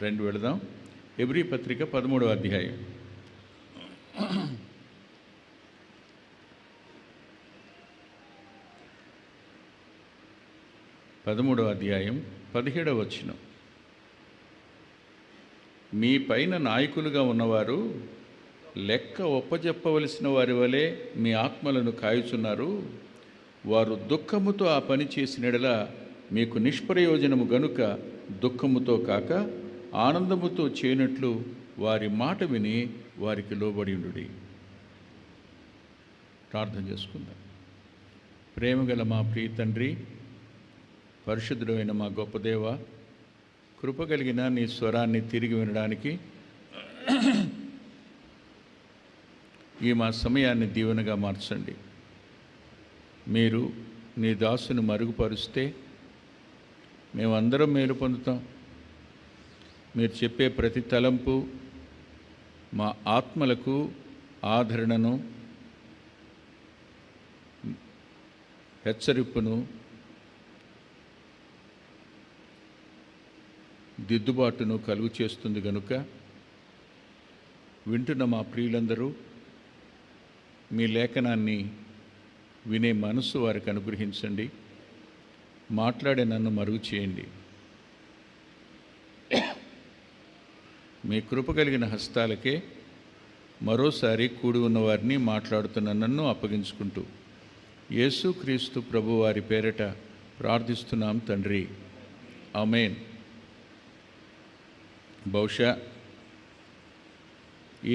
రెండు వెళదాం. హెబ్రీ పత్రిక 13వ అధ్యాయం. పదమూడవ అధ్యాయం 17వ వచనం. మీ పైన నాయకులుగా ఉన్నవారు లెక్క ఒప్పజెప్పవలసిన వారి వలె మీ ఆత్మలను కాయుచున్నారు. వారు దుఃఖముతో ఆ పని చేసినడల మీకు నిష్ప్రయోజనము గనుక దుఃఖముతో కాక ఆనందముతో చేయనట్లు వారి మాట విని వారికి లోబడి ఉండుడి. ప్రార్థన చేసుకుందాం. ప్రేమగల మా ప్రియ తండ్రి, పరిశుద్ధుడైన మా గొప్ప దేవ, కృప కలిగిన నీ స్వరాన్ని తిరిగి వినడానికి ఈ మా సమయాన్ని దీవెనగా మార్చండి. మీరు నీ దాసును మరుగుపరుస్తే మేమందరం మేలు పొందుతాం. మీరు చెప్పే ప్రతి తలంపు మా ఆత్మలకు ఆదరణను, హెచ్చరిప్పును, దిద్దుబాటును కలుగు చేస్తుంది గనుక వింటున్న మా ప్రియులందరూ మీ లేఖనాన్ని వినే మనసు వారికి అనుగ్రహించండి. మాట్లాడే నన్ను మరుగు చేయండి. మీ కృప కలిగిన హస్తాలకే మరోసారి కూడి ఉన్నవారిని మాట్లాడుతున్న నన్ను అప్పగించుకుంటూ యేసుక్రీస్తు ప్రభు వారి పేరట ప్రార్థిస్తున్నాం తండ్రి, ఆమేన్. బహుశా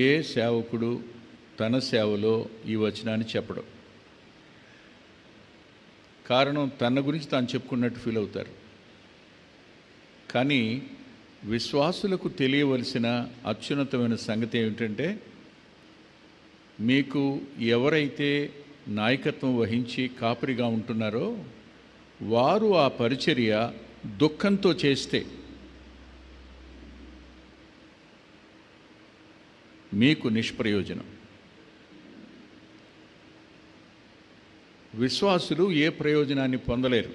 ఏ సేవకుడు తన సేవలో ఈ వచనాన్ని చెప్పడం, కారణం తన గురించి తాను చెప్పుకున్నట్టు ఫీల్ అవుతారు. కానీ విశ్వాసులకు తెలియవలసిన అత్యున్నతమైన సంగతి ఏమిటంటే, మీకు ఎవరైతే నాయకత్వం వహించి కాపరిగా ఉంటున్నారో వారు ఆ పరిచర్య దుఃఖంతో చేస్తే మీకు నిష్ప్రయోజనం. విశ్వాసులు ఏ ప్రయోజనాన్ని పొందలేరు.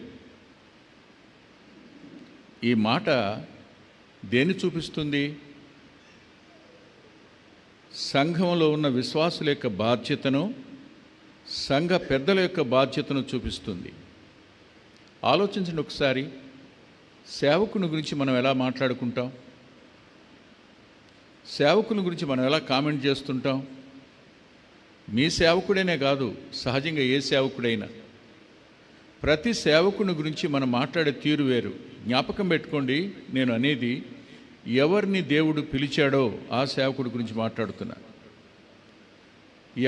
ఈ మాట దేన్ని చూపిస్తుంది? సంఘంలో ఉన్న విశ్వాసుల యొక్క బాధ్యతను, సంఘ పెద్దల యొక్క బాధ్యతను చూపిస్తుంది. ఆలోచించండి ఒకసారి. సేవకుని గురించి మనం ఎలా మాట్లాడుకుంటాం? సేవకుని గురించి మనం ఎలా కామెంట్ చేస్తుంటాం? మీ సేవకుడైనే కాదు, సహజంగా ఏ సేవకుడైనా ప్రతి సేవకుని గురించి మనం మాట్లాడే తీరు వేరు. జ్ఞాపకం పెట్టుకోండి, నేను అనేది ఎవరిని దేవుడు పిలిచాడో ఆ సేవకుడి గురించి మాట్లాడుతున్నా.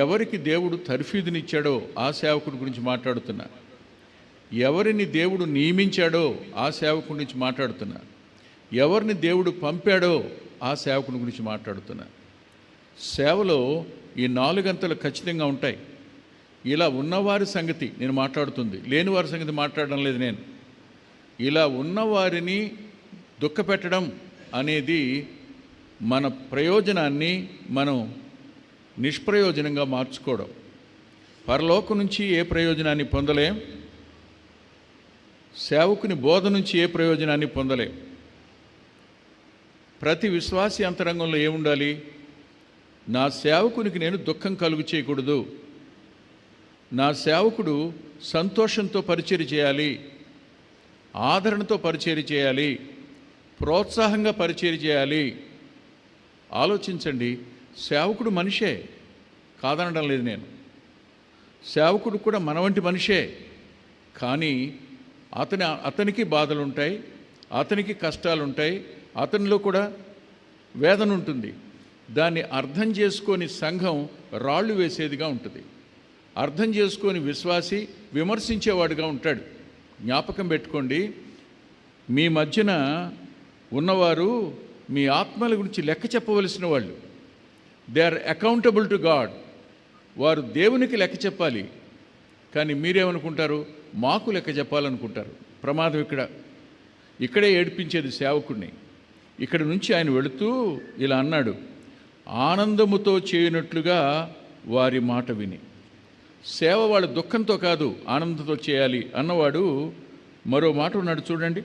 ఎవరికి దేవుడు తర్ఫీదునిచ్చాడో ఆ సేవకుడి గురించి మాట్లాడుతున్నా. ఎవరిని దేవుడు నియమించాడో ఆ సేవకుడి గురించి మాట్లాడుతున్నా. ఎవరిని దేవుడు పంపాడో ఆ సేవకుని గురించి మాట్లాడుతున్నా. సేవలో ఈ 4 అంతలు ఖచ్చితంగా ఉంటాయి. ఇలా ఉన్నవారి సంగతి నేను మాట్లాడుతుంది, లేని వారి సంగతి మాట్లాడడం లేదు నేను. ఇలా ఉన్నవారిని దుఃఖపెట్టడం అనేది మన ప్రయోజనాన్ని మనం నిష్ప్రయోజనంగా మార్చుకోవడం. పరలోకం నుంచి ఏ ప్రయోజనాన్ని పొందలేం, సేవకుని బోధ నుంచి ఏ ప్రయోజనాన్ని పొందలేం. ప్రతి విశ్వాసి అంతరంగంలో ఏముండాలి? నా సేవకునికి నేను దుఃఖం కలుగు చేయకూడదు, నా సేవకుడు సంతోషంతో పరిచర్య చేయాలి, ఆదరణతో పరిచర్య చేయాలి, ప్రోత్సాహంగా పరిచర్య చేయాలి. ఆలోచించండి, సేవకుడు మనిషే, కాదనడం లేదు నేను. సేవకుడు కూడా మన వంటి మనిషే. కానీ అతనికి బాధలు ఉంటాయి, అతనికి కష్టాలు ఉంటాయి, అతనిలో కూడా వేదన ఉంటుంది. దాన్ని అర్థం చేసుకొని సంఘం రాళ్ళు వేసేదిగా ఉంటుంది. అర్థం చేసుకొని విశ్వాసి విమర్శించేవాడుగా ఉంటాడు. జ్ఞాపకం పెట్టుకోండి, మీ మధ్యన ఉన్నవారు మీ ఆత్మల గురించి లెక్క చెప్పవలసిన వాళ్ళు. They are accountable to God. వారు దేవునికి లెక్క చెప్పాలి. కానీ మీరేమనుకుంటారు? మాకు లెక్క చెప్పాలనుకుంటారు. ప్రమాదం ఇక్కడే ఏడిపించేది సేవకుడిని. ఇక్కడ నుంచి ఆయన వెళుతూ ఇలా అన్నాడు, ఆనందముతో చేయనట్లుగా వారి మాట విని. సేవ వాళ్ళ దుఃఖంతో కాదు, ఆనందంతో చేయాలి అన్నవాడు మరో మాట ఉన్నాడు చూడండి.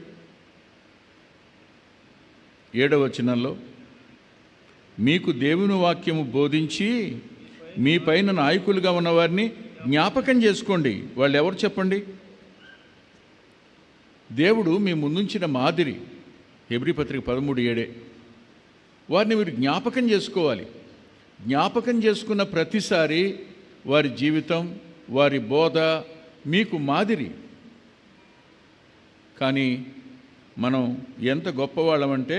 7వ వచనంలో, మీకు దేవుని వాక్యము బోధించి మీ పైన నాయకులుగా ఉన్నవారిని జ్ఞాపకం చేసుకోండి. వాళ్ళు ఎవరు చెప్పండి? దేవుడు మీ ముందుంచిన మాదిరి. హెబ్రీ పత్రిక 13:7. వారిని మీరు జ్ఞాపకం చేసుకోవాలి. జ్ఞాపకం చేసుకున్న ప్రతిసారి వారి జీవితం, వారి బోధ మీకు మాదిరి. కానీ మనం ఎంత గొప్పవాళ్ళమంటే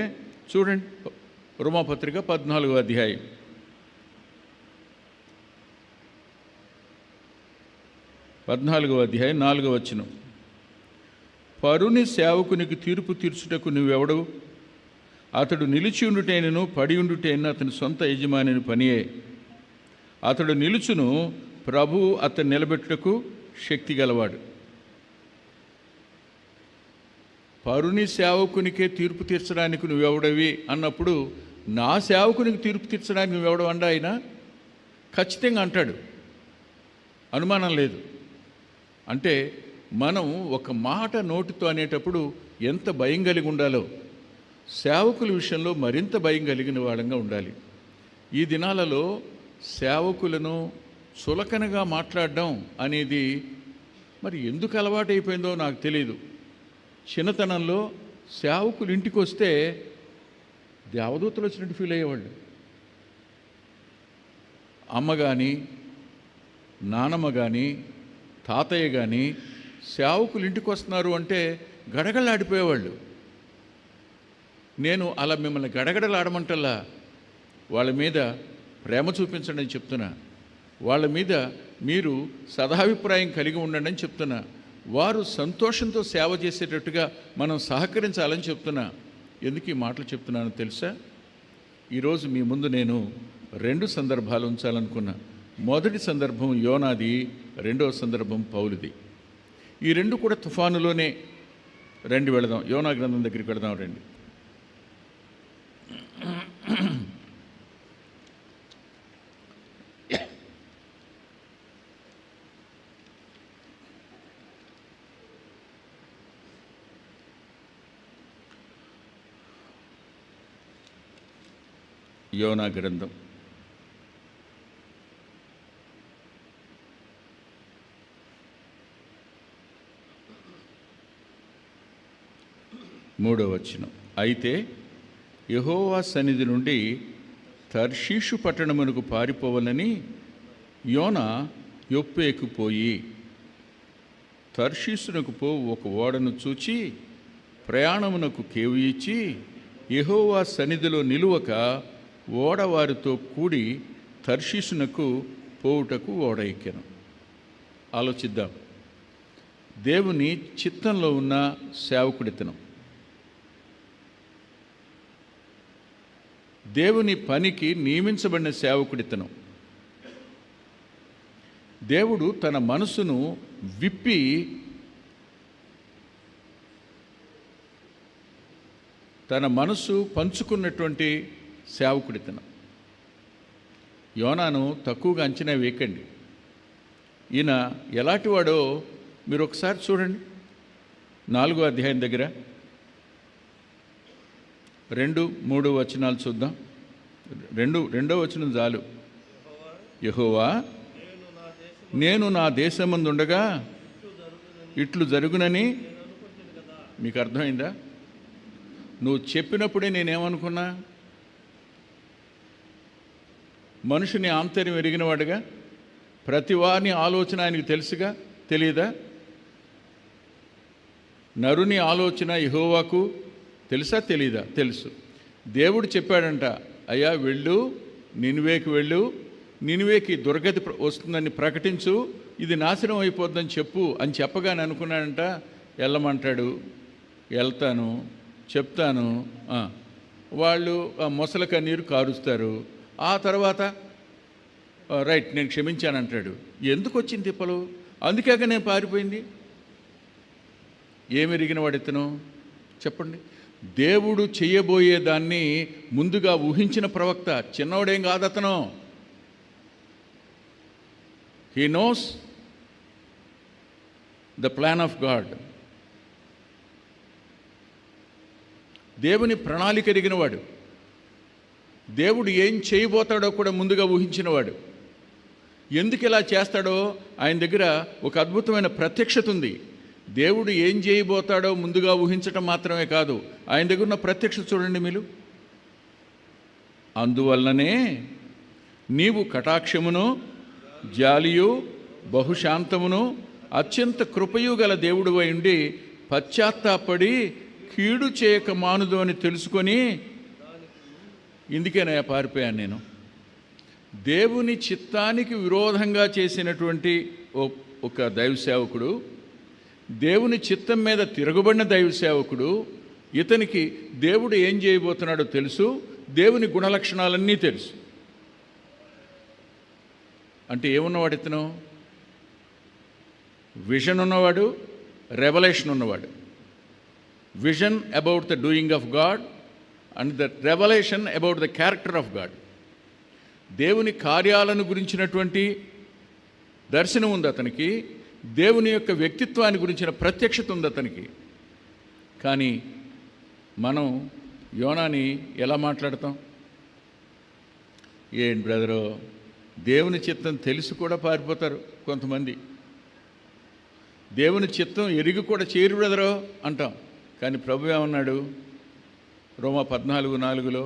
చూడండి, రోమాపత్రిక 14వ అధ్యాయం 4వ వచనం. పరుని సేవకునికి తీర్పు తీర్చుటకు నువ్వెవడవు? అతడు నిలిచి ఉండుటైనను పడి ఉండుటైనను అతని సొంత యజమాని పనియే. అతడు నిలుచును, ప్రభువు అతను నిలబెట్టుటకు శక్తి గలవాడు. పరుని సేవకునికే తీర్పు తీర్చడానికి నువ్వెవడవి అన్నప్పుడు, నా సేవకునికి తీర్పు తీర్చడానికి నువ్వెవడవండా? ఆయన ఖచ్చితంగా అంటాడు, అనుమానం లేదు. అంటే మనం ఒక మాట నోటితో అనేటప్పుడు ఎంత భయం కలిగి ఉండాలో, సేవకుల విషయంలో మరింత భయం కలిగిన వాళ్ళంగా ఉండాలి. ఈ దినాలలో సేవకులను చులకనగా మాట్లాడడం అనేది మరి ఎందుకు అలవాటైపోయిందో నాకు తెలియదు. చిన్నతనంలో సేవకులు ఇంటికి వస్తే దేవదూతలు వచ్చినట్టు ఫీల్ అయ్యేవాళ్ళు. అమ్మ కానీ, నానమ్మ కానీ, తాతయ్య కానీ సేవకులు ఇంటికి వస్తున్నారు అంటే గడగడలాడిపోయేవాళ్ళు. నేను అలా మిమ్మల్ని గడగడలాడమంటల్లా, వాళ్ళ మీద ప్రేమ చూపించండి అని చెప్తున్నా. వాళ్ళ మీద మీరు సదాభిప్రాయం కలిగి ఉండండి అని చెప్తున్నా. వారు సంతోషంతో సేవ చేసేటట్టుగా మనం సహకరించాలని చెప్తున్నా. ఎందుకు ఈ మాటలు చెప్తున్నానో తెలుసా? ఈరోజు మీ ముందు నేను 2 సందర్భాలు ఉంచాలనుకున్నా. మొదటి సందర్భం యోనాది, రెండవ సందర్భం పౌలుది. ఈ 2 కూడా తుఫానులోనే. రండి వెళదాం, యోనా గ్రంథం దగ్గరికి వెళదాం రండి. యోనా గ్రంథం 3వ వచనం. అయితే యెహోవా సన్నిధి నుండి తర్షీషు పట్టణమునకు పారిపోవాలని యోనా యొప్పేకు పోయి తర్షీషునకు పోవు ఒక ఓడను చూచి ప్రయాణమునకు కేవు ఇచ్చి యెహోవా సన్నిధిలో నిలువక ఓడవారితో కూడి తర్షీషునకు పోవుటకు ఓడ ఎక్కెను. ఆలోచిద్దాం. దేవుని చిత్తంలో ఉన్న సేవకుడితనం, దేవుని పనికి నియమించబడిన సేవకుడితనం. దేవుడు తన మనసును విప్పి తన మనసు పంచుకున్నటువంటి సేవకుడితనం. యోనాను తక్కువగా అంచనా వేయకండి. ఈయన ఎలాంటివాడో మీరు ఒకసారి చూడండి. 4వ అధ్యాయం దగ్గర 2-3 వచనాలు చూద్దాం. రెండో వచనం చాలు. యెహోవా, నేను నా దేశమందుండగా ఇట్లు జరుగునని మీకు అర్థమైందా? నువ్వు చెప్పినప్పుడే నేనేమనుకున్నా? మనుషుని ఆంతర్యం ఎరిగినవాడుగా, ప్రతి వారిని ఆలోచన ఆయనకు తెలుసుగా, తెలియదా? నరుని ఆలోచన యెహోవాకు తెలుసా, తెలీదా? తెలుసు. దేవుడు చెప్పాడంట, అయ్యా వెళ్ళు, నినివేకి వెళ్ళు, నినివేకి దుర్గతి వస్తుందని ప్రకటించు, ఇది నాశనం అయిపోద్దని చెప్పు అని చెప్పగానే అనుకున్నాడంట, వెళ్ళమంటాడు, వెళ్తాను, చెప్తాను. వాళ్ళు మొసల కన్నీరు కారుస్తారు. ఆ తర్వాత రైట్ నేను క్షమించానంటాడు. ఎందుకు వచ్చింది తిప్పలు? అందుకేక నేను పారిపోయింది. ఏమెరిగిన వాడితను చెప్పండి. దేవుడు చేయబోయేదాన్ని ముందుగా ఊహించిన ప్రవక్త. చిన్నవాడేం కాదు అతను. He knows the plan of God. దేవుని ప్రణాళిక ఎరిగినవాడు, దేవుడు ఏం చేయబోతాడో కూడా ముందుగా ఊహించినవాడు. ఎందుకు ఇలా చేస్తాడో ఆయన దగ్గర ఒక అద్భుతమైన ప్రత్యక్షత ఉంది. దేవుడు ఏం చేయబోతాడో ముందుగా ఊహించటం మాత్రమే కాదు, ఆయన దగ్గర ఉన్న ప్రత్యక్షత చూడండి మీరు. అందువల్లనే నీవు కటాక్షమును, జాలియు, బహుశాంతమును, అత్యంత కృపయు గల దేవుడు అయి ఉండి పశ్చాత్తాపడి కీడు చేయక మానుదు అని తెలుసుకొని, ఇందుకేనా పారిపోయాను నేను. దేవుని చిత్తానికి విరోధంగా చేసినటువంటి ఒక దైవ సేవకుడు, దేవుని చిత్తం మీద తిరగబడిన దైవ సేవకుడు, ఇతనికి దేవుడు ఏం చేయబోతున్నాడో తెలుసు, దేవుని గుణలక్షణాలన్నీ తెలుసు. అంటే ఏమున్నవాడు ఇతను? విజన్ ఉన్నవాడు, రెవల్యూషన్ ఉన్నవాడు. Vision about the doing of God and the revolution about the character of God. దేవుని కార్యాలను గురించినటువంటి దర్శనం ఉంది అతనికి, దేవుని యొక్క వ్యక్తిత్వాన్ని గురించిన ప్రత్యక్షత ఉంది అతనికి. కానీ మనం యోనాని ఎలా మాట్లాడతాం? ఏంటి బ్రదరు, దేవుని చిత్తం తెలిసి కూడా పారిపోతారు కొంతమంది. దేవుని చిత్తం ఎరిగి కూడా చేయరు బ్రదరు అంటాం. కానీ ప్రభు ఏమన్నాడు? రోమా 14:4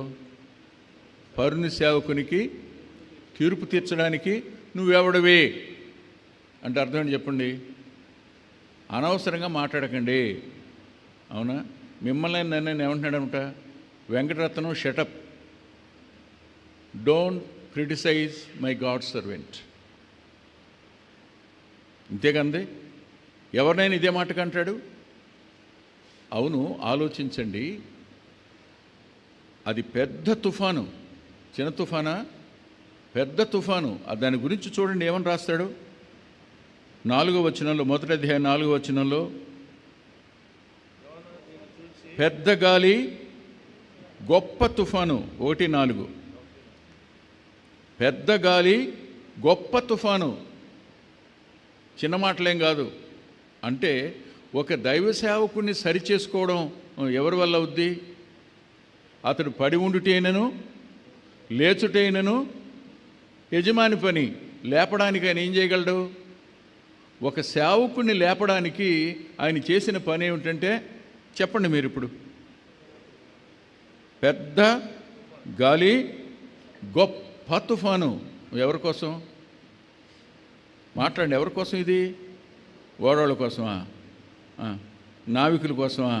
పరుని సేవకునికి తీర్పు తీర్చడానికి నువ్వెవడవే అంటే అర్థం ఏంటి చెప్పండి? అనవసరంగా మాట్లాడకండి. అవునా? మిమ్మల్ని నన్ను ఏమంటున్నాడంట Venkataratnam, shut up, don't criticise my God servant. ఇంతేకంది ఎవరినైనా ఇదే మాటకు అంటాడు? అవును, ఆలోచించండి. అది పెద్ద తుఫాను, చిన్న తుఫానా? పెద్ద తుఫాను. దాని గురించి చూడండి ఏమని రాస్తాడు 4వ వచనంలో, మొదటి అధ్యాయం 4వ వచనంలో, పెద్ద గాలి గొప్ప తుఫాను. 1:4 పెద్ద గాలి గొప్ప తుఫాను. చిన్న మాటలేం కాదు. అంటే ఒక దైవ సేవకుడిని సరిచేసుకోవడం ఎవరి వల్ల అవుద్ది? అతడు పడి ఉండుటైనను లేచుటైనను యజమాని పని. లేపడానికి ఆయన ఏం చేయగలడు? ఒక సేవకుడిని లేపడానికి ఆయన చేసిన పని ఏమిటంటే చెప్పండి మీరు ఇప్పుడు. పెద్ద గాలి గొప్ప తుఫాను. ఎవరి కోసం మాట్లాడండి? ఎవరి కోసం ఇది? ఓడవాళ్ళ కోసమా? నావికుల కోసమా?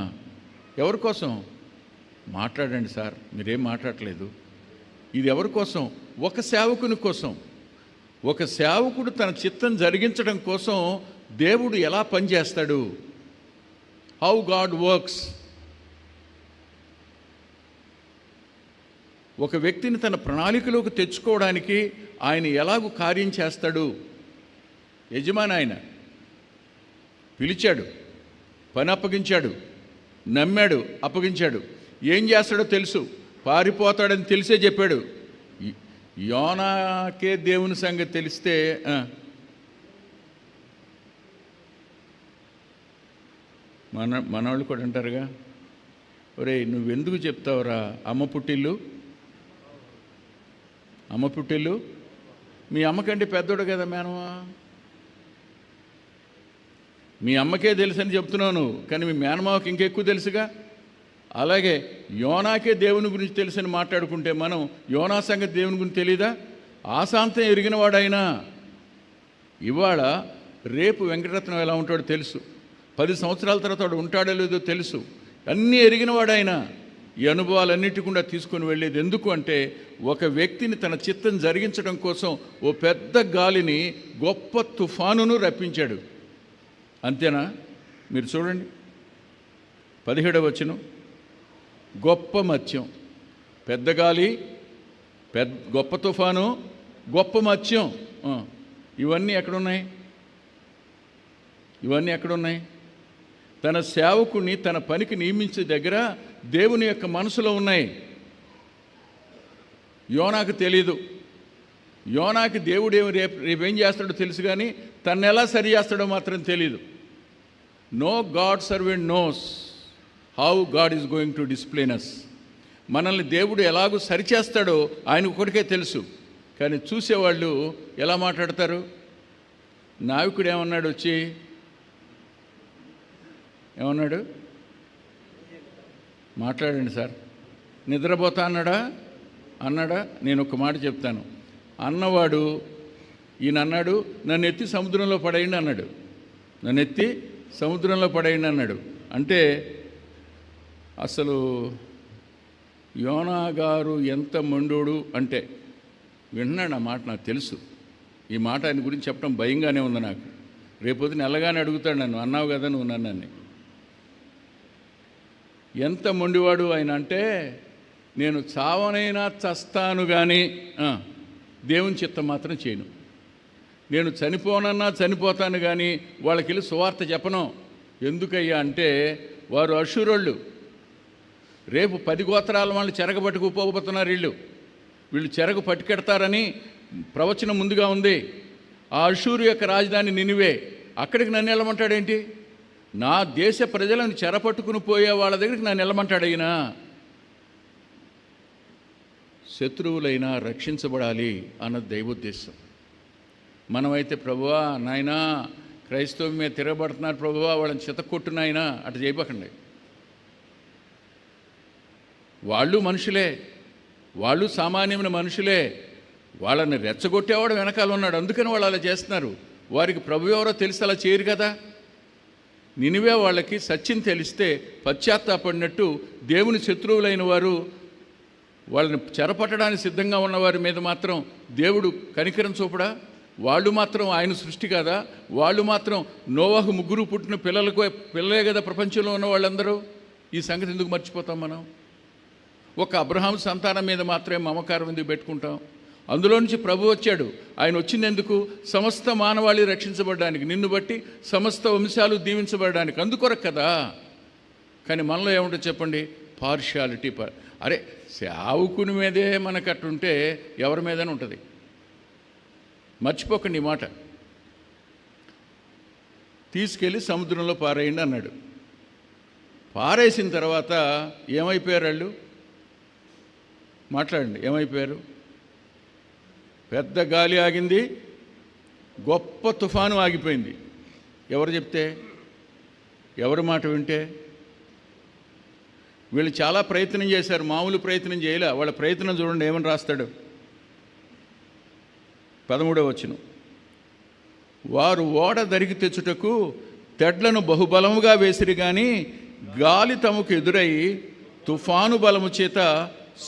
ఎవరి కోసం మాట్లాడండి సార్? మీరేం మాట్లాడలేదు. ఇది ఎవరి కోసం? ఒక సేవకుని కోసం. ఒక సేవకుడు తన చిత్తం జరిగించడం కోసం దేవుడు ఎలా పనిచేస్తాడు? How God works. ఒక వ్యక్తిని తన ప్రణాళికలోకి తెచ్చుకోవడానికి ఆయన ఎలాగూ కార్యం చేస్తాడు? యజమాని ఆయన పిలిచాడు, పని అప్పగించాడు, నమ్మాడు, అప్పగించాడు. ఏం చేస్తాడో తెలుసు, పారిపోతాడని తెలిసే చెప్పాడు. యోనాకే దేవుని సంగతి తెలిస్తే మనవాళ్ళు కూడా అంటారుగా, ఒరేయ్ నువ్వెందుకు చెప్తావురా అమ్మ పుట్టిల్లు, అమ్మ పుట్టిల్లు? మీ అమ్మకంటే పెద్దోడు కదా మేనమా, మీ అమ్మకే తెలుసని చెప్తున్నాను, కానీ మీ మేనమావకి ఇంకెక్కువ తెలుసుగా. అలాగే యోనాకే దేవుని గురించి తెలుసని మాట్లాడుకుంటే మనం యోనా సంగతి దేవుని గురించి తెలీదా? ఆశాంతం ఎరిగినవాడైనా ఇవాళ రేపు వెంకటరత్నం ఎలా ఉంటాడో తెలుసు, 10 సంవత్సరాల తర్వాత వాడు ఉంటాడో లేదో తెలుసు. అన్నీ ఎరిగినవాడైనా ఈ అనుభవాలన్నిటికుండా తీసుకొని వెళ్ళేది ఎందుకు అంటే, ఒక వ్యక్తిని తన చిత్తం జరిగించడం కోసం ఓ పెద్ద గాలిని, గొప్ప తుఫానును రప్పించాడు. అంతేనా? మీరు చూడండి 17వ వచనం, గొప్ప మత్స్యం. పెద్ద గాలి, గొప్ప తుఫాను, గొప్ప మత్స్యం. ఇవన్నీ ఎక్కడున్నాయి? ఇవన్నీ ఎక్కడున్నాయి? తన సేవకుని తన పనికి నియమించే దగ్గర దేవుని యొక్క మనసులో ఉన్నాయి. యోనాకు తెలీదు. యోనాకి దేవుడు రేపేం చేస్తాడో తెలుసు, కానీ తను ఎలా సరి చేస్తాడో మాత్రం తెలీదు. No God servant knows how God is going to discipline us. మనల్ని దేవుడు ఎలాగూ సరిచేస్తాడో ఆయన ఒకటికే తెలుసు. కానీ చూసేవాళ్ళు ఎలా మాట్లాడతారు? నావికుడు ఏమన్నాడు? వచ్చి ఏమన్నాడు? మాట్లాడండి సార్. నిద్రపోతా అన్నాడా? నేను ఒక మాట చెప్తాను. అన్నవాడు ఈయన అన్నాడు, నన్ను ఎత్తి సముద్రంలో పడేయండి అన్నాడు. నన్ను ఎత్తి సముద్రంలో పడేయండి అన్నాడు. అంటే అసలు యోనా గారు ఎంత మొండోడు అంటే, విన్నాడు ఆ మాట. నాకు తెలుసు. ఈ మాట ఆయన గురించి చెప్పడం భయంగానే ఉంది నాకు. రేపొద్దున ఎలాగానే అడుగుతాడు నన్ను, అన్నావు కదా నువ్వు నన్ను. ఎంత మొండివాడు ఆయన అంటే, నేను చావనైనా చస్తాను కానీ దేవుని చిత్తం మాత్రం చేయను. నేను చనిపోనన్నా చనిపోతాను కానీ వాళ్ళకి సువార్త చెప్పను. ఎందుకయ్యా అంటే వారు అశూరోళ్ళు. రేపు 10 గోత్రాల వాళ్ళు చెరగబట్టుకుపోతున్నారు. వీళ్ళు చెరగు పట్టుకెడతారని ప్రవచనం ముందుగా ఉంది. ఆ అశూరు యొక్క రాజధాని నినివే. అక్కడికి నన్ను వెళ్ళమంటాడేంటి? నా దేశ ప్రజలను చెరపట్టుకుని పోయే వాళ్ళ దగ్గరికి నన్ను వెళ్ళమంటాడైనా. శత్రువులైనా రక్షించబడాలి అన్నది దైవోద్దేశం. మనమైతే ప్రభువా నాయనా క్రైస్తవం మీద తిరగబడుతున్నారు ప్రభువా, వాళ్ళని చితకొట్టు నాయనా అటు చేయబకండి. వాళ్ళు మనుషులే, వాళ్ళు సామాన్యమైన మనుషులే. వాళ్ళని రెచ్చగొట్టేవాడు వెనకాల ఉన్నాడు. అందుకని వాళ్ళు అలా చేస్తున్నారు. వారికి ప్రభు ఎవరో తెలిసి అలా చేయరు కదా. నినివే వాళ్ళకి సత్యం తెలిస్తే పశ్చాత్తాపడినట్టు దేవుని శత్రువులైన వారు, వాళ్ళని చెరపట్టడానికి సిద్ధంగా ఉన్నవారి మీద మాత్రం దేవుడు కనికరం చూపడా? వాళ్ళు మాత్రం ఆయన సృష్టి కదా? వాళ్ళు మాత్రం నోవాహు 3 పుట్టిన పిల్లలే కదా ప్రపంచంలో ఉన్న వాళ్ళందరూ. ఈ సంగతి ఎందుకు మర్చిపోతాం మనం? ఒక అబ్రహాం సంతానం మీద మాత్రమే మమకారం ఎందుకు పెట్టుకుంటాం? అందులో నుంచి ప్రభు వచ్చాడు. ఆయన వచ్చింది ఎందుకు? సమస్త మానవాళి రక్షించబడడానికి, నిన్ను బట్టి సమస్త వంశాలు దీవించబడడానికి, అందుకొరకు కదా. కానీ మనలో ఏముంటుంది చెప్పండి? పార్షియాలిటీ. అరే సేవకుని మీదే మనకు అట్టుంటే ఎవరి మీదనే ఉంటుంది. మర్చిపోకండి ఈ మాట. తీసుకెళ్ళి సముద్రంలో పారేయండి అన్నాడు. పారేసిన తర్వాత ఏమైపోయారు వాళ్ళు? మాట్లాడండి. ఏమైపోయారు? పెద్ద గాలి ఆగింది, గొప్ప తుఫాను ఆగిపోయింది. ఎవరు చెప్తే? ఎవరి మాట వింటే? వీళ్ళు చాలా ప్రయత్నం చేశారు, మామూలు ప్రయత్నం చేయలే. వాళ్ళ ప్రయత్నం చూడండి ఏమని రాస్తాడు. 13వ వచనం. వారు ఓడ దరికి తెచ్చుటకు తెడ్లను బహుబలముగా వేసిరి కానీ గాలి తమకు ఎదురై తుఫాను బలము చేత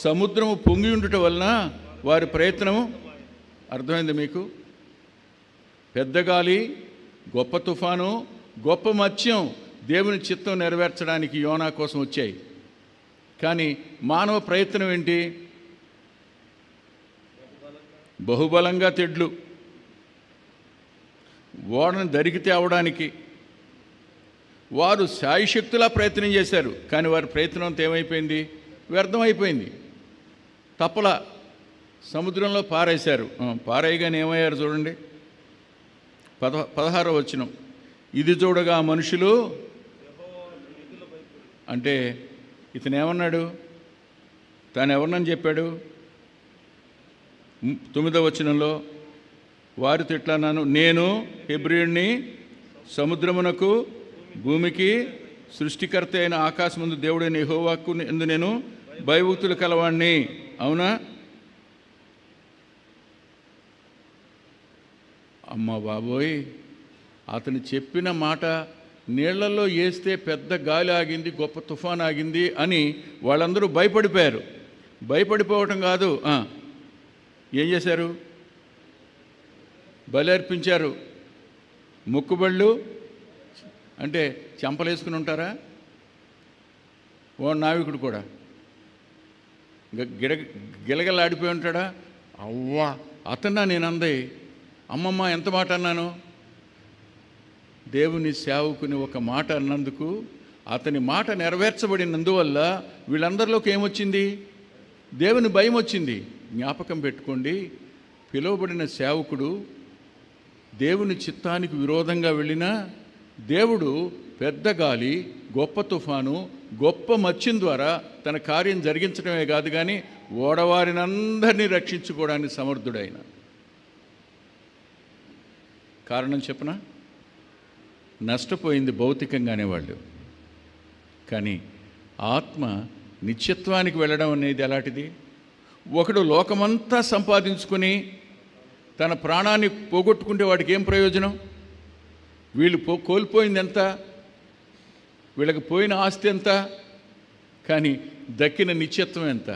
సముద్రము పొంగి ఉండుట వలన వారి ప్రయత్నము. అర్థమైంది మీకు? పెద్ద గాలి, గొప్ప తుఫాను, గొప్ప మత్స్యం దేవుని చిత్తం నెరవేర్చడానికి యోనా కోసం వచ్చాయి. కానీ మానవ ప్రయత్నం ఏంటి? బహుబలంగా తెడ్లు ఓడను దరికి తేవడానికి వారు శాయశక్తులా ప్రయత్నం చేశారు. కానీ వారి ప్రయత్నం అంతా ఏమైపోయింది? వ్యర్థమైపోయింది. తప్పలా సముద్రంలో పారేశారు. పారేయగానే ఏమయ్యారు చూడండి. 16వ వచనం. ఇది చూడగా మనుషులు అంటే ఇతను ఏమన్నాడు? తాను ఎవరినని చెప్పాడు? 9వ వచనంలో వారితో ఇట్లా అన్నాను, నేను హెబ్రీయుణ్ణి, సముద్రమునకు భూమికి సృష్టికర్త అయిన ఆకాశమందు దేవుడైన యెహోవాకు ఎందు నేను భయభక్తులు కలవాణ్ణి. అవునా? అమ్మ బాబోయ్, అతను చెప్పిన మాట నీళ్లలో వేస్తే పెద్ద గాలి ఆగింది, గొప్ప తుఫాన్ ఆగింది అని వాళ్ళందరూ భయపడిపోయారు. భయపడిపోవటం కాదు, ఏం చేశారు? బలి అర్పించారు. మొక్కుబళ్ళు అంటే చెంపలేసుకుని ఉంటారా? ఓ నావికుడు కూడా గిలగలాడిపోయి ఉంటాడా? అవ్వా అతన్నా నేను అందే. అమ్మమ్మ ఎంత మాట అన్నాను? దేవుని సేవకుని ఒక మాట అన్నందుకు అతని మాట నెరవేర్చబడినందువల్ల వీళ్ళందరిలోకి ఏమొచ్చింది? దేవుని భయం వచ్చింది. జ్ఞాపకం పెట్టుకోండి, పిలువబడిన సేవకుడు దేవుని చిత్తానికి విరోధంగా వెళ్ళినా దేవుడు పెద్ద గాలి, గొప్ప తుఫాను, గొప్ప మత్స్యం ద్వారా తన కార్యం జరిగించడమే కాదు, కానీ ఓడవారినందరినీ రక్షించుకోవడానికి సమర్థుడైన. కారణం చెప్పనా? నష్టపోయింది భౌతికంగానే వాళ్ళు, కానీ ఆత్మ నిత్యత్వానికి వెళ్ళడం అనేది ఎలాంటిది? ఒకడు లోకమంతా సంపాదించుకొని తన ప్రాణాన్ని పోగొట్టుకుంటే వాడికి ఏం ప్రయోజనం? వీళ్ళు కోల్పోయింది ఎంత? వీళ్ళకి పోయిన ఆస్తి ఎంత? కానీ దక్కిన నిత్యత్వం ఎంత?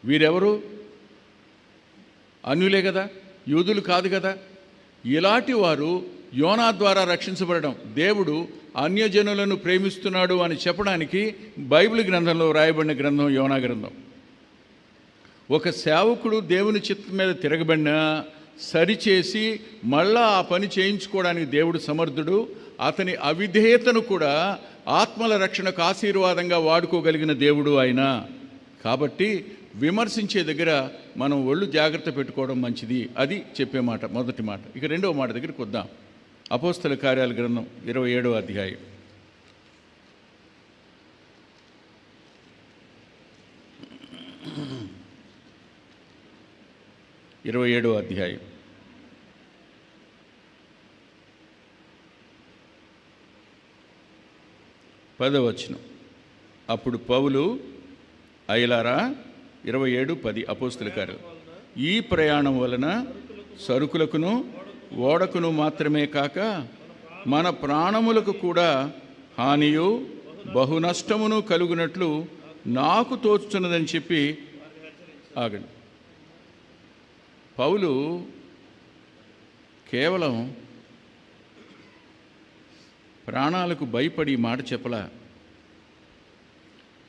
వీరెవరు? అన్యులే కదా, యూదులు కాదు కదా. ఇలాంటి వారు యోనా ద్వారా రక్షించబడడం, దేవుడు అన్యజనులను ప్రేమిస్తున్నాడు అని చెప్పడానికి బైబిల్ గ్రంథంలో రాయబడిన గ్రంథం యోనా గ్రంథం. ఒక సేవకుడు దేవుని చిత్తం మీద తిరగబడినా సరిచేసి మళ్ళా ఆ పని చేయించుకోవడానికి దేవుడు సమర్థుడు. అతని అవిధేయతను కూడా ఆత్మల రక్షణకు ఆశీర్వాదంగా వాడుకోగలిగిన దేవుడు ఆయన. కాబట్టి విమర్శించే దగ్గర మనం ఒళ్ళు జాగ్రత్త పెట్టుకోవడం మంచిది. అది చెప్పే మాట, మొదటి మాట. ఇక రెండవ మాట దగ్గరికి వద్దాం. అపోస్తల కార్యాల గ్రంథం 27వ అధ్యాయం. 27వ అధ్యాయం 10వ వచనం. అప్పుడు పౌలు, అయలారా, 27:10 అపోస్తల కార్యాలు, ఈ ప్రయాణం వలన సరుకులకును ఓడకును మాత్రమే కాక మన ప్రాణములకు కూడా హానియు బహునష్టమును కలుగునట్లు నాకు తోచుతున్నదని చెప్పి ఆగండి. పౌలు కేవలం ప్రాణాలకు భయపడి మాట చెప్పలా.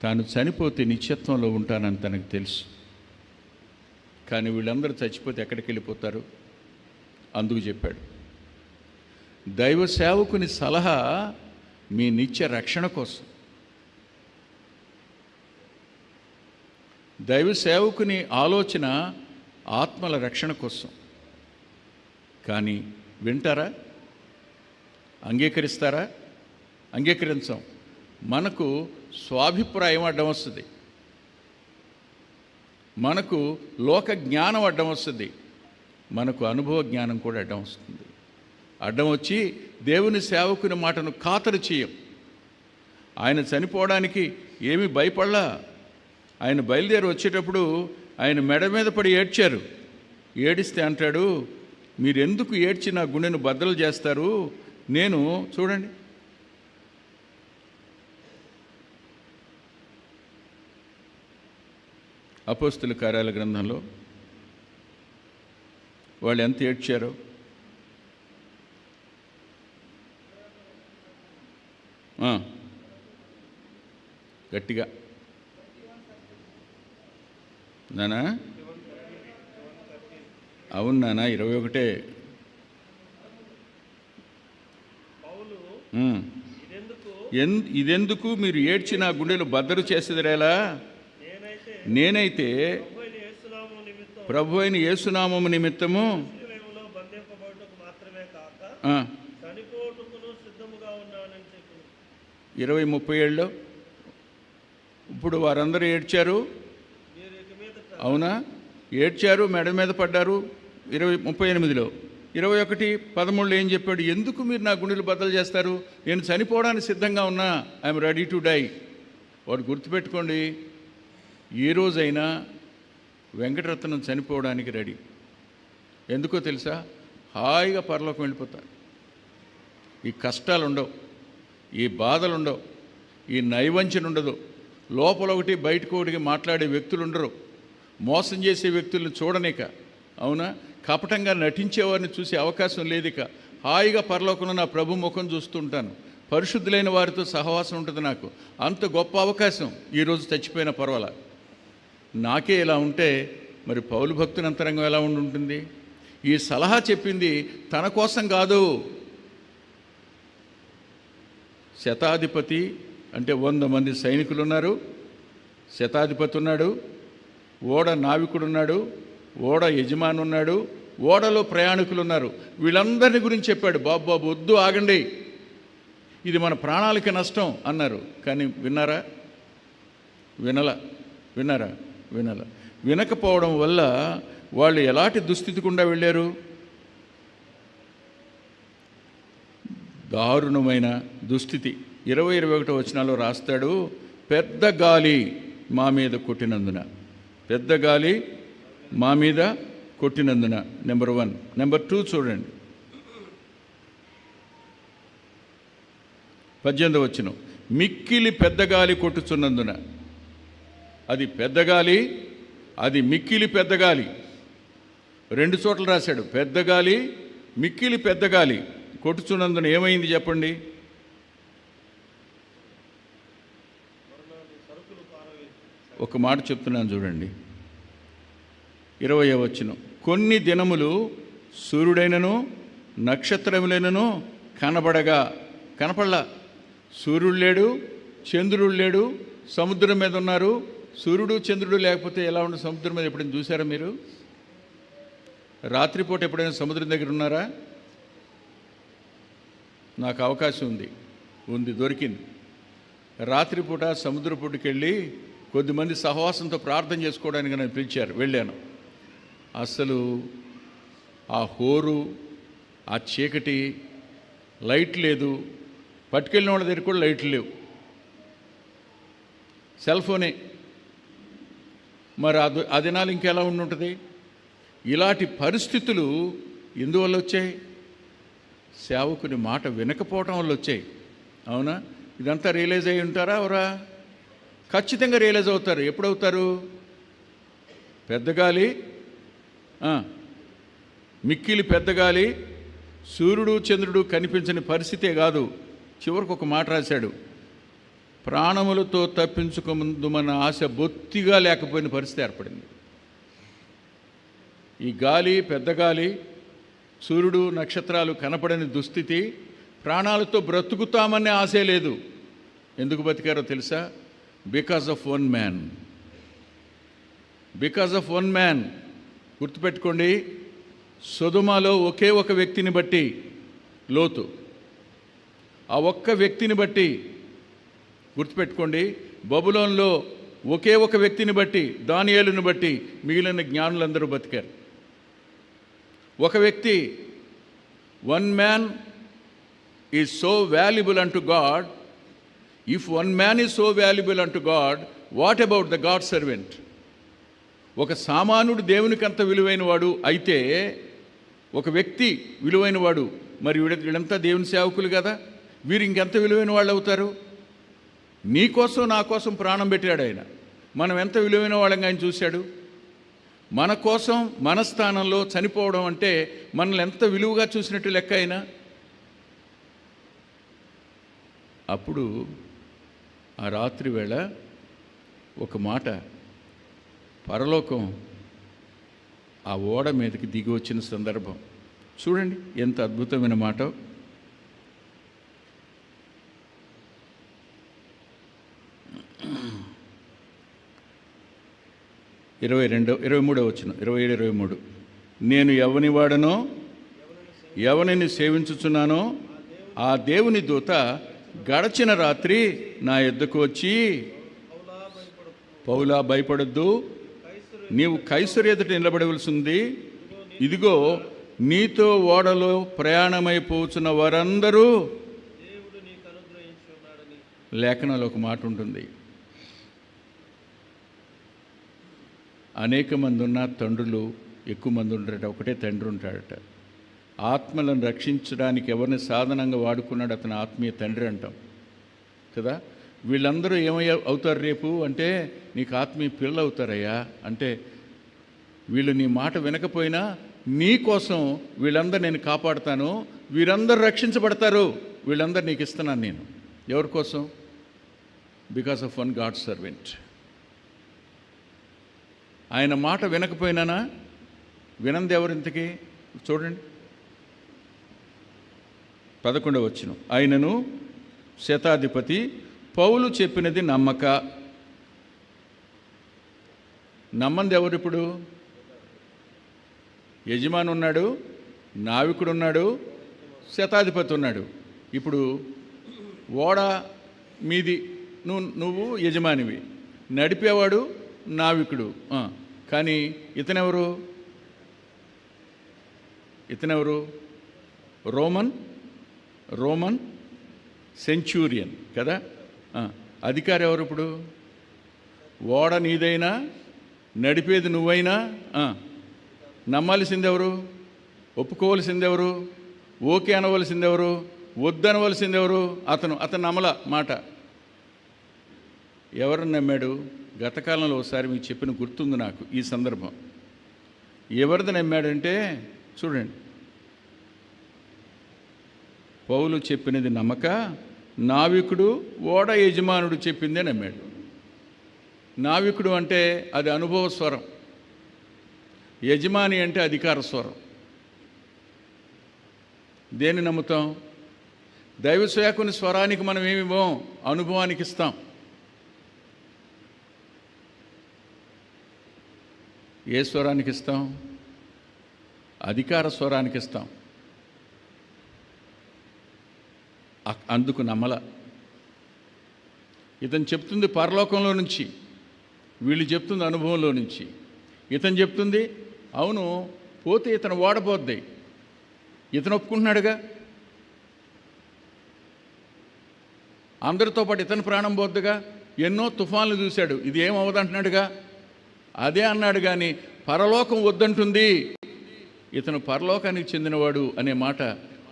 తాను చనిపోతే నిత్యత్వంలో ఉంటానని తనకు తెలుసు. కానీ వీళ్ళందరూ చచ్చిపోతే ఎక్కడికి వెళ్ళిపోతారు? అందుకు చెప్పాడు, దైవ సేవకుని సలహా మీ నిత్య రక్షణ కోసం. దైవ సేవకుని ఆలోచన ఆత్మల రక్షణ కోసం. కానీ వింటారా? అంగీకరిస్తారా? అంగీకరించం. మనకు స్వాభిప్రాయం అడ్డం వస్తుంది, మనకు లోక జ్ఞానం అడ్డం వస్తుంది, మనకు అనుభవ జ్ఞానం కూడా అడ్డం వస్తుంది. అడ్డం వచ్చి దేవుని సేవకుని మాటను ఖాతరు చేయం. ఆయన చనిపోవడానికి ఏమీ భయపడలా. ఆయన బయలుదేరి వచ్చేటప్పుడు ఆయన మెడ మీద పడి ఏడ్చారు. ఏడిస్తే అంటాడు, మీరెందుకు ఏడ్చి నా గుండెను బద్దలు చేస్తారు? నేను చూడండి, అపోస్తల కార్యాల గ్రంథంలో వాళ్ళు ఎంత ఏడ్చారో. గట్టిగా నానా, అవును నానా, 21. ఇదెందుకు మీరు ఏడ్చి నా గుండెలు బద్దరు చేసేదిరేలా? నేనైతే ప్రభు అయిన యేసునామము నిమిత్తము 20-30 ఏళ్ళలో ఇప్పుడు వారందరూ ఏడ్చారు. అవునా? ఏడ్చారు, మెడ మీద పడ్డారు. 38లో 21:13 ఏం చెప్పాడు? ఎందుకు మీరు నా గుండెలు బద్దలు చేస్తారు? నేను చనిపోవడానికి సిద్ధంగా ఉన్నా. I'm ready to die. వాడు గుర్తుపెట్టుకోండి, ఏ రోజైనా వెంకటరత్నం చనిపోవడానికి రెడీ. ఎందుకో తెలుసా? హాయిగా పరలోకం వెళ్ళిపోతారు. ఈ కష్టాలు ఉండవు, ఈ బాధలు ఉండవు, ఈ నైవంచన ఉండదు. లోపల ఒకటి బయటకు ఒకటికి మాట్లాడే వ్యక్తులు ఉండరు, మోసం చేసే వ్యక్తులను చూడనిక, అవునా, కపటంగా నటించేవారిని చూసే అవకాశం లేదిక. హాయిగా పరలోకంలో నా ప్రభు ముఖం చూస్తుంటాను. పరిశుద్ధులైన వారితో సహవాసం ఉంటుంది నాకు. అంత గొప్ప అవకాశం ఈరోజు చచ్చిపోయిన పర్వాలా. నాకే ఇలా ఉంటే మరి పౌలు భక్తుని అంతరంగం ఎలా ఉంటుంది? ఈ సలహా చెప్పింది తన కోసం కాదు. శతాధిపతి అంటే 100 మంది సైనికులు ఉన్నారు, శతాధిపతి ఉన్నాడు, ఓడ నావికుడు ఉన్నాడు, ఓడ యజమాని ఉన్నాడు, ఓడలో ప్రయాణికులు ఉన్నారు. వీళ్ళందరినీ గురించి చెప్పాడు. బాబు వద్దు, ఆగండి, ఇది మన ప్రాణాలకి నష్టం అన్నారు. కానీ విన్నారా? విన్నారా? వినకపోవడం వల్ల వాళ్ళు ఎలాంటి దుస్థితి గుండా వెళ్ళారు? దారుణమైన దుస్థితి. 20-21 వచనాల్లో రాస్తాడు, పెద్ద గాలి మా మీద కొట్టినందున, పెద్ద గాలి మా మీద కొట్టినందున. నెంబర్ 1. నెంబర్ 2 చూడండి, 18వ వచనం, మిక్కిలి పెద్ద గాలి కొట్టుచున్నందున. అది పెద్ద గాలి, అది మిక్కిలి పెద్ద గాలి. 2 చోట్ల రాశాడు, పెద్ద గాలి, మిక్కిలి పెద్ద గాలి కొట్టుచున్నందున ఏమైంది చెప్పండి? ఒక మాట చెప్తున్నాను చూడండి, 20వ వచనం, కొన్ని దినములు సూర్యుడైనను నక్షత్రములైనను కనపడలా. సూర్యుడు లేడు, చంద్రుడు లేడు, సముద్రం మీద ఉన్నారు. సూర్యుడు చంద్రుడు లేకపోతే ఎలా ఉండే సముద్రం మీద ఎప్పుడైనా చూసారా మీరు? రాత్రిపూట ఎప్పుడైనా సముద్రం దగ్గర ఉన్నారా? నాకు అవకాశం ఉంది, దొరికింది. రాత్రిపూట సముద్రపూటకి వెళ్ళి కొద్దిమంది సహవాసంతో ప్రార్థన చేసుకోవడానికి నన్ను పిలిచారు, వెళ్ళాను. అసలు ఆ హోరు, ఆ చీకటి, లైట్ లేదు, పట్టుకెళ్ళిన వాళ్ళ దగ్గర కూడా లైట్లు లేవు, సెల్ ఫోనే. మరి ఆ దినాలు ఇంకెలా ఉండుంటుంది? ఇలాంటి పరిస్థితులు ఎందువల్ల వచ్చాయి? సేవకుని మాట వినకపోవటం వల్ల వచ్చాయి. అవునా? ఇదంతా రియలైజ్ అయ్యి ఉంటారా అవరా? ఖచ్చితంగా రియలైజ్ అవుతారు. ఎప్పుడవుతారు? పెద్దగాలి, మిక్కిలి పెద్దగాలి, సూర్యుడు చంద్రుడు కనిపించని పరిస్థితే కాదు. చివరికి ఒక మాట రాశాడు, ప్రాణములతో తప్పించుకుందుమన్న ఆశ బొత్తిగా లేకపోయిన పరిస్థితి ఏర్పడింది. ఈ గాలి, పెద్ద గాలి, సూర్యుడు నక్షత్రాలు కనపడని దుస్థితి, ప్రాణాలతో బ్రతుకుతామనే ఆశే లేదు. ఎందుకు బతికారో తెలుసా? Because of one man. గుర్తుపెట్టుకోండి, సొదొమలో ఒకే ఒక వ్యక్తిని బట్టి లోతు, ఆ ఒక్క వ్యక్తిని బట్టి గుర్తుపెట్టుకోండి, బబులోన్లో ఒకే ఒక వ్యక్తిని బట్టి, దానియేలును బట్టి మిగిలిన జ్ఞానులందరూ బతికారు. ఒక వ్యక్తి, one man is so valuable unto God. If one man is so valuable unto God, what about the God servant? ఒక సామాన్యుడు దేవునికి అంత విలువైన వాడు అయితే, ఒక వ్యక్తి విలువైన వాడు, మరి వీడంతా దేవుని సేవకులు కదా, వీరు ఇంకెంత విలువైన వాళ్ళు అవుతారు? నీకోసం నా కోసం ప్రాణం పెట్టాడు ఆయన. మనం ఎంత విలువైన వాళ్ళంగా ఆయన చూశాడు. మన కోసం మన స్థానంలో చనిపోవడం అంటే మనల్ని ఎంత విలువగా చూసినట్టు లెక్క అయినా. అప్పుడు ఆ రాత్రి వేళ ఒక మాట, పరలోకం ఆ ఓడ మీదకి దిగి వచ్చిన సందర్భం చూడండి, ఎంత అద్భుతమైన మాట. ఇరవై 23వ వచనం, 27-23, నేను ఎవని వాడనో, ఎవరిని సేవించుచున్నానో ఆ దేవుని దూత గడచిన రాత్రి నా యొద్దకు వచ్చి, పౌలా భయపడొద్దు, నీవు కైసరు ఎదుట నిలబడవలసి ఉంది. ఇదిగో నీతో ఓడలో ప్రయాణమైపోతున్న వారందరూ, లేఖనాలు ఒక మాట ఉంటుంది, అనేక మంది ఉన్న తండ్రులు ఎక్కువ మంది ఉంటారట, ఒకటే తండ్రి ఉంటాడట. ఆత్మలను రక్షించడానికి ఎవరిని సాధనంగా వాడుకున్నాడు అతను ఆత్మీయ తండ్రి అంటాం కదా. వీళ్ళందరూ అవుతారు రేపు అంటే, నీకు ఆత్మీయ పిల్లలు అవుతారయ్యా అంటే, వీళ్ళు నీ మాట వినకపోయినా నీ కోసం వీళ్ళందరూ నేను కాపాడుతాను, వీరందరూ రక్షించబడతారు, వీళ్ళందరూ నీకు ఇస్తున్నాను నేను. ఎవరి కోసం? Because of one God servant. ఆయన మాట వినకపోయినానా? వినంది ఎవరు ఇంతకీ? చూడండి 11వ వచనం, ఆయనను శతాధిపతి పౌలు చెప్పినది నమ్మంది ఎవరు? ఇప్పుడు యజమాని ఉన్నాడు, నావికుడు ఉన్నాడు, శతాధిపతి ఉన్నాడు. ఇప్పుడు ఓడ మీది, నువ్వు యజమానివి, నడిపేవాడు నావికుడు. కానీ ఇతనెవరు? రోమన్ సెంచూరియన్ కదా. అధికారి ఎవరు ఇప్పుడు? ఓడ నీదైనా, నడిపేది నువ్వైనా నమ్మాల్సిందెవరు? ఒప్పుకోవలసిందెవరు? ఓకే అనవలసిందెవరు? వద్దనవలసిందెవరు? అతను నమ్మల మాట. ఎవరిని నమ్మాడు? గతకాలంలో ఒకసారి మీకు చెప్పిన గుర్తుంది నాకు ఈ సందర్భం. ఎవరిది నమ్మాడంటే చూడండి, పౌలు చెప్పినది నమ్మక నావికుడు ఓడ యజమానుడు చెప్పిందే నమ్మాడు. నావికుడు అంటే అది అనుభవ స్వరం, యజమాని అంటే అధికార స్వరం. దేన్ని నమ్ముతాం? దైవ సేవకుని స్వరానికి మనం ఏమివ్వం, అనుభవానికి ఇస్తాం. ఏ స్వరానికి ఇస్తాం? అధికార స్వరానికి ఇస్తాం. అందుకు నమ్మల. ఇతను చెప్తుంది పరలోకంలో నుంచి, వీళ్ళు చెప్తుంది అనుభవంలో నుంచి. ఇతను చెప్తుంది అవును పోతే ఇతను ఓడపోద్ది, ఇతను ఒప్పుకుంటున్నాడుగా, అందరితో పాటు ఇతను ప్రాణం పోద్దుగా, ఎన్నో తుఫాన్లు చూశాడు, ఇది ఏమవదంటున్నాడుగా, అదే అన్నాడు. కానీ పరలోకం వద్దంటుంది, ఇతను పరలోకానికి చెందినవాడు అనే మాట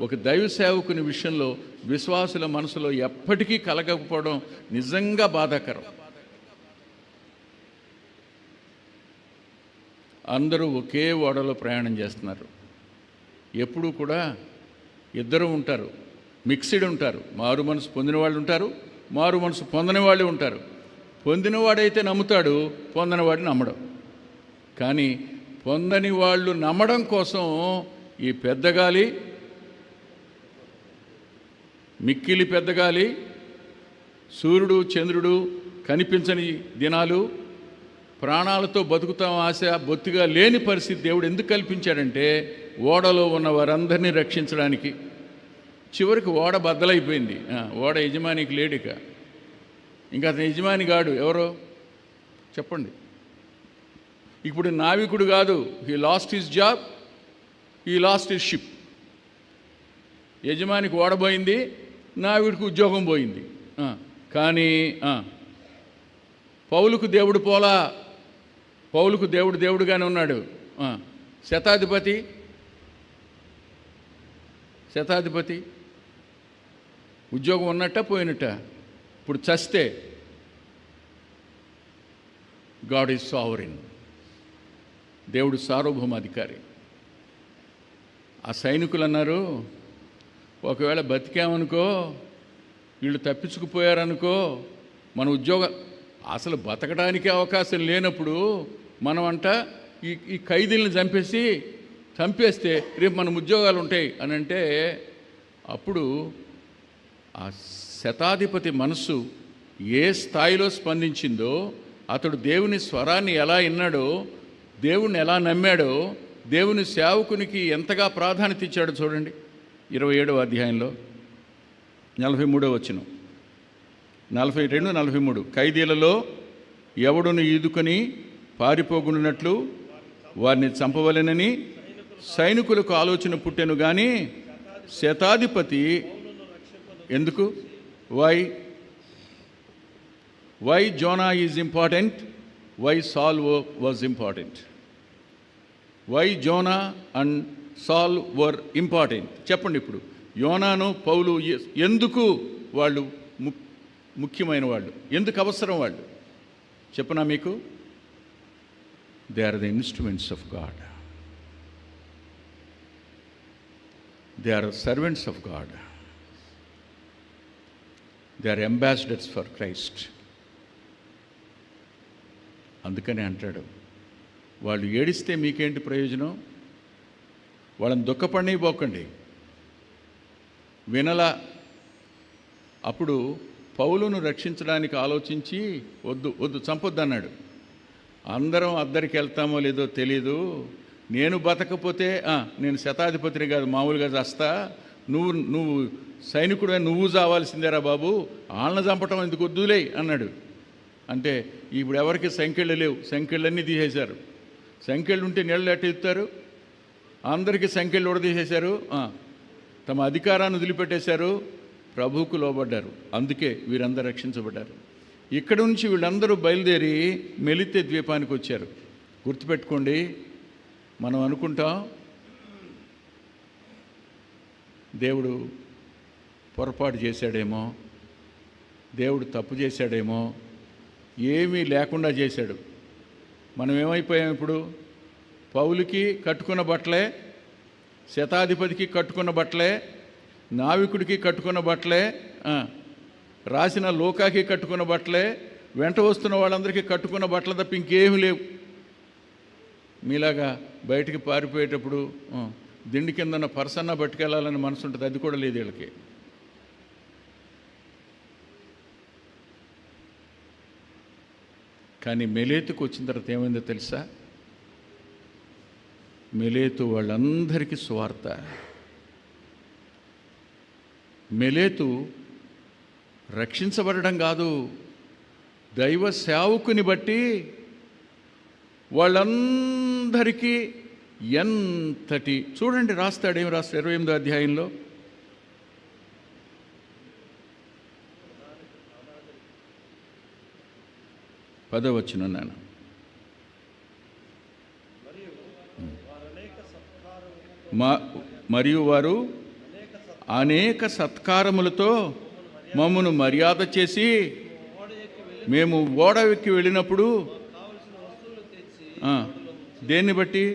ఒక దైవ సేవకుని విషయంలో విశ్వాసుల మనసులో ఎప్పటికీ కలగకపోవడం నిజంగా బాధాకరం. అందరూ ఒకే ఓడలో ప్రయాణం చేస్తున్నారు. ఎప్పుడూ కూడా ఇద్దరు ఉంటారు, మిక్స్డ్ ఉంటారు. మారు మనసు పొందిన వాళ్ళు ఉంటారు, మారు మనసు పొందని వాళ్ళు ఉంటారు. పొందినవాడైతే నమ్ముతాడు, పొందనివాడు నమ్మడం. కానీ పొందని వాళ్ళు నమ్మడం కోసం ఈ పెద్దగాలి, మిక్కిలి పెద్దగాలి, సూర్యుడు చంద్రుడు కనిపించని దినాలు, ప్రాణాలతో బతుకుతాం ఆశ బొత్తిగా లేని పరిస్థితి దేవుడు ఎందుకు కల్పించాడంటే ఓడలో ఉన్న వారందరినీ రక్షించడానికి. చివరికి ఓడ బద్దలైపోయింది. ఓడ యజమానికి లేడిక, ఇంకా అతని యజమాని గాడు ఎవరో చెప్పండి. ఇప్పుడు నావికుడు కాదు, he lost his job, he lost his ship. యజమానికి ఓడబోయింది, నావిడికి ఉద్యోగం పోయింది. కానీ పౌలుకు దేవుడు పోలా, పౌలుకు దేవుడు దేవుడుగానే ఉన్నాడు. శతాధిపతి ఉద్యోగం ఉన్నట్ట పోయినట్ట. ఇప్పుడు చస్తే గాడ్ ఈజ్ సావరిన్, దేవుడు సార్వభౌమాధికారి. ఆ సైనికులు అన్నారు, ఒకవేళ బతికామనుకో, వీళ్ళు తప్పించుకుపోయారనుకో, మన అసలు బతకడానికే అవకాశం లేనప్పుడు మనం ఈ ఖైదీలను చంపేస్తే రేపు మన ఉద్యోగాలు ఉంటాయి అని అంటే, అప్పుడు ఆ శతాధిపతి మనస్సు ఏ స్థాయిలో స్పందించిందో, అతడు దేవుని స్వరాన్ని ఎలా విన్నాడో, దేవుణ్ణి ఎలా నమ్మాడో, దేవుని సేవకునికి ఎంతగా ప్రాధాన్యత ఇచ్చాడో చూడండి. 27వ అధ్యాయంలో 43వ వచనం, 42-43. ఖైదీలలో ఎవడును ఈదుకొని పారిపోగున్నట్లు వారిని చంపవలెనని సైనికులకు ఆలోచన పుట్టెను. కానీ శతాధిపతి ఎందుకు, why Jonah is important, why Saul was important, why Jonah and Saul were important. చెప్పండి ఇప్పుడు, యోనాను పౌలు ఎందుకు వాళ్ళు ముఖ్యమైన వాళ్ళు, ఎందుకు అవసరం వాళ్ళు చెప్పనా మీకు? They are the instruments of God, they are servants of God, they are ambassadors for Christ. అందుకని అంటాడు, వాళ్ళు ఏడిస్తే మీకేంటి ప్రయోజనం, వాళ్ళని దుఃఖపడనివ్వకండి. వినలా. అప్పుడు పౌలును రక్షించడానికి ఆలోచించి వద్దు చంపొద్దు అన్నాడు. అందరం అద్దరికి వెళ్తామో లేదో తెలీదు, నేను బతకపోతే నేను శతాధిపతిని కాదు మామూలుగా చేస్తా, నువ్వు సైనికుడు నువ్వు చావాల్సిందేరా బాబు, వాళ్ళని చంపటం ఎందుకు వద్దులే అన్నాడు. అంటే ఇప్పుడు ఎవరికి సంఖ్యలు లేవు, సంఖ్యలన్నీ తీసేశారు. సంఖ్యలు ఉంటే నీళ్ళు ఎట్టెత్తారు? అందరికీ సంఖ్యలు ఉడదీసేశారు. తమ అధికారాన్ని వదిలిపెట్టేశారు, ప్రభువుకు లోబడ్డారు. అందుకే వీరందరూ రక్షించబడ్డారు. ఇక్కడ నుంచి వీళ్ళందరూ బయలుదేరి మెలితే ద్వీపానికి వచ్చారు. గుర్తుపెట్టుకోండి, మనం అనుకుంటాం దేవుడు పొరపాటు చేశాడేమో, దేవుడు తప్పు చేశాడేమో, ఏమీ లేకుండా చేశాడు. మనం ఏమైపోయాం ఇప్పుడు? పౌలుకి కట్టుకున్న బట్టలే, శతాధిపతికి కట్టుకున్న బట్టలే, నావికుడికి కట్టుకున్న బట్టలే, రాసిన లోకాకి కట్టుకున్న బట్టలే, వెంట వస్తున్న వాళ్ళందరికీ కట్టుకున్న బట్టలు తప్ప ఇంకేమీ లేవు. మీలాగా బయటికి పారిపోయేటప్పుడు దిండి కిందన్న పర్సన్న పట్టుకెళ్ళాలని మనసు ఉంటుంది, అది కూడా లేదు వీళ్ళకి. కానీ మెలేతుకు వచ్చిన తర్వాత ఏమైందో తెలుసా? మెలేతు వాళ్ళందరికీ సువార్త. మెలేతు రక్షించబడడం కాదు, దైవ సేవకుని బట్టి వాళ్ళందరికీ ఎంతటి, చూడండి రాస్తాడు, ఏం రాస్తాడు 28వ అధ్యాయంలో. పదవచనం నాన్న. మరియు వారు అనేక సత్కారములతో మమ్మను మర్యాద చేసి, మేము ఓడ ఎక్కి వెళ్ళినప్పుడు దేన్ని బట్టి?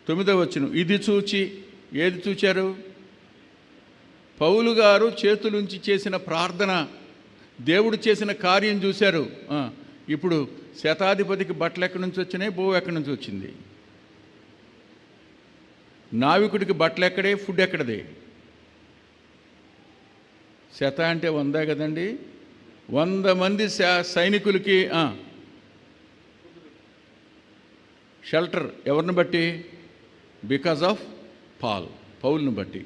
9వ వచనం. ఇది చూచి, ఏది చూచారు? పౌలు గారు చేతులుంచి చేసిన ప్రార్థన, దేవుడు చేసిన కార్యం చూశారు. ఇప్పుడు శతాధిపతికి బట్టలు ఎక్కడి నుంచి వచ్చినాయి, బోవు ఎక్కడి నుంచి వచ్చింది? నావికుడికి బట్టలు ఎక్కడే, ఫుడ్ ఎక్కడది? శత అంటే 100 కదండి. 100 మంది సైనికులకి షెల్టర్ ఎవరిని బట్టి? బికాజ్ ఆఫ్ పౌల్ని బట్టి.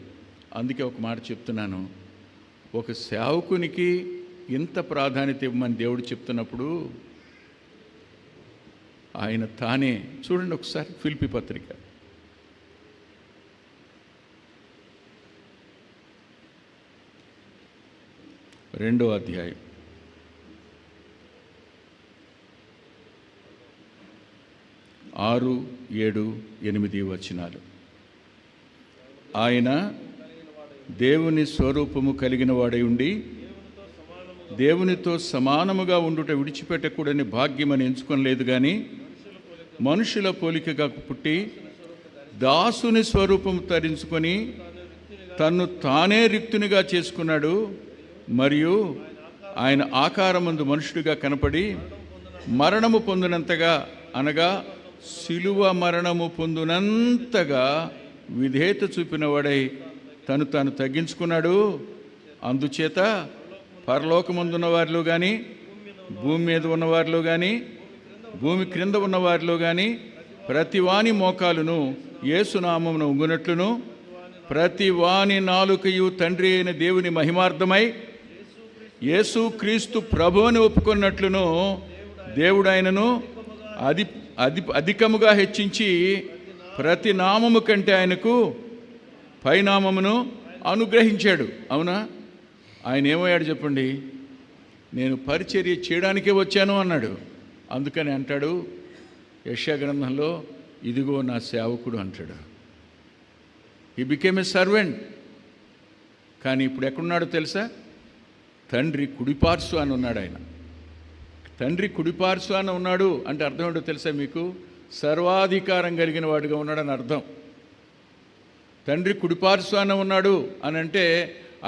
అందుకే ఒక మాట చెప్తున్నాను, ఒక సేవకునికి ఇంత ప్రాధాన్యత ఇవ్వమని దేవుడు చెప్తున్నప్పుడు ఆయన తానే, చూడండి ఒకసారి ఫిలిప్పీ పత్రిక 2వ అధ్యాయం 6, 7, 8 వచనాలు. ఆయన దేవుని స్వరూపము కలిగిన వాడై ఉండి దేవునితో సమానముగా ఉండుట విడిచిపెట్టకూడని భాగ్యమని ఎంచుకొనలేదు, కానీ మనుషుల పోలికగా పుట్టి దాసుని స్వరూపము ధరించుకొని తన్ను తానే రిక్తునిగా చేసుకున్నాడు. మరియు ఆయన ఆకారమందు మనుషుడిగా కనపడి మరణము పొందినంతగా, అనగా శిలువ మరణము పొందినంతగా విధేయత చూపినవాడై తను తాను తగ్గించుకున్నాడు. అందుచేత పరలోకముందున్న వారిలో కానీ, భూమి మీద ఉన్నవారిలో కానీ, భూమి క్రింద ఉన్నవారిలో కానీ ప్రతి వాని మోకాలును యేసునామమును ఉంగునట్లును, ప్రతి వాని నాలుకయు తండ్రి అయిన దేవుని మహిమార్థమై యేసు క్రీస్తు ప్రభువుని ఒప్పుకున్నట్లును దేవుడు ఆయనను అధికముగా హెచ్చించి ప్రతి నామము కంటే ఆయనకు పైనామమును అనుగ్రహించాడు. అవునా? ఆయన ఏమయ్యాడు చెప్పండి? నేను పరిచర్య చేయడానికే వచ్చాను అన్నాడు. అందుకని అంటాడు యెషయా గ్రంథంలో, ఇదిగో నా సేవకుడు అంటాడు. He became a servant. కానీ ఇప్పుడు ఎక్కడున్నాడో తెలుసా? తండ్రి కుడిపార్శ్వ అని ఉన్నాడు. ఆయన తండ్రి కుడిపార్శ్వ అని ఉన్నాడు అంటే అర్థం ఏంటో తెలుసా మీకు? సర్వాధికారం కలిగిన వాడిగా ఉన్నాడని అర్థం. తండ్రి కుడిపార్శ్వాన ఉన్నాడు అని అంటే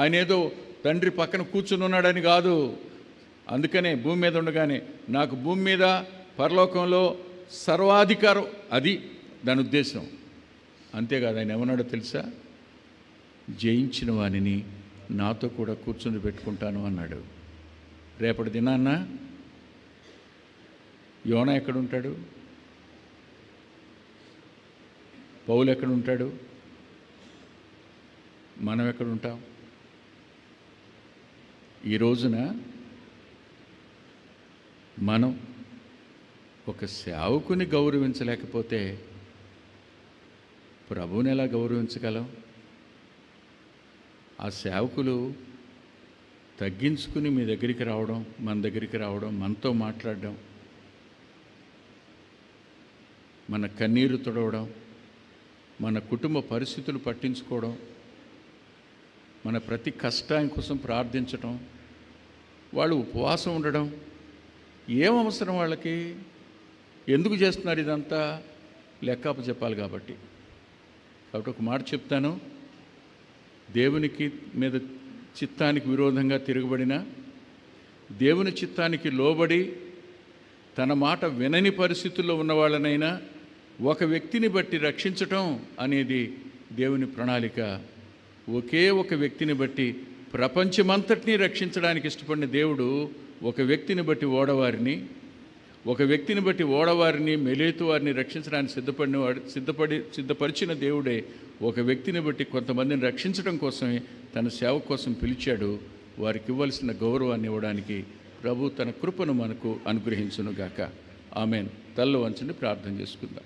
ఆయన ఏదో తండ్రి పక్కన కూర్చుని ఉన్నాడని కాదు. అందుకనే భూమి మీద ఉండగానే నాకు భూమి మీద పరలోకంలో సర్వాధికారం, అది దాని ఉద్దేశం. అంతేకాదు, ఆయన ఏమన్నాడో తెలుసా? జయించిన వానిని నాతో కూడా కూర్చుని పెట్టుకుంటాను అన్నాడు. రేపటి దినాన్న యోనా ఎక్కడుంటాడు? పౌలు ఎక్కడుంటాడు? మనం ఎక్కడుంటాం? ఈ రోజున మనం ఒక సేవకుని గౌరవించలేకపోతే ప్రభువుని ఎలా గౌరవించగలం? ఆ సేవకులు తగ్గించుకుని మీ దగ్గరికి రావడం, మన దగ్గరికి రావడం, మనతో మాట్లాడడం, మన కన్నీరు తుడవడం, మన కుటుంబ పరిస్థితులు పట్టించుకోవడం, మన ప్రతి కష్టాం కోసం ప్రార్థించడం, వాళ్ళు ఉపవాసం ఉండడం ఏం అవసరం వాళ్ళకి? ఎందుకు చేస్తున్నారు ఇదంతా? లెక్కప్ప చెప్పాలి కాబట్టి ఒక మాట చెప్తాను. దేవునికి మీద చిత్తానికి విరోధంగా తిరగబడిన, దేవుని చిత్తానికి లోబడి తన మాట వినని పరిస్థితుల్లో ఉన్న వాళ్ళనైనా ఒక వ్యక్తిని బట్టి రక్షించటం అనేది దేవుని ప్రణాళిక. ఒకే ఒక వ్యక్తిని బట్టి ప్రపంచమంతటినీ రక్షించడానికి ఇష్టపడిన దేవుడు ఒక వ్యక్తిని బట్టి ఓడవారిని మెలేతు వారిని రక్షించడానికి సిద్ధపరిచిన దేవుడే ఒక వ్యక్తిని బట్టి కొంతమందిని రక్షించడం కోసమే తన సేవ కోసం పిలిచాడు. వారికి ఇవ్వాల్సిన గౌరవాన్ని ఇవ్వడానికి ప్రభు తన కృపను మనకు అనుగ్రహించునుగాక. ఆమెన్. తల్ల వంచండి, ప్రార్థన చేసుకుందాం.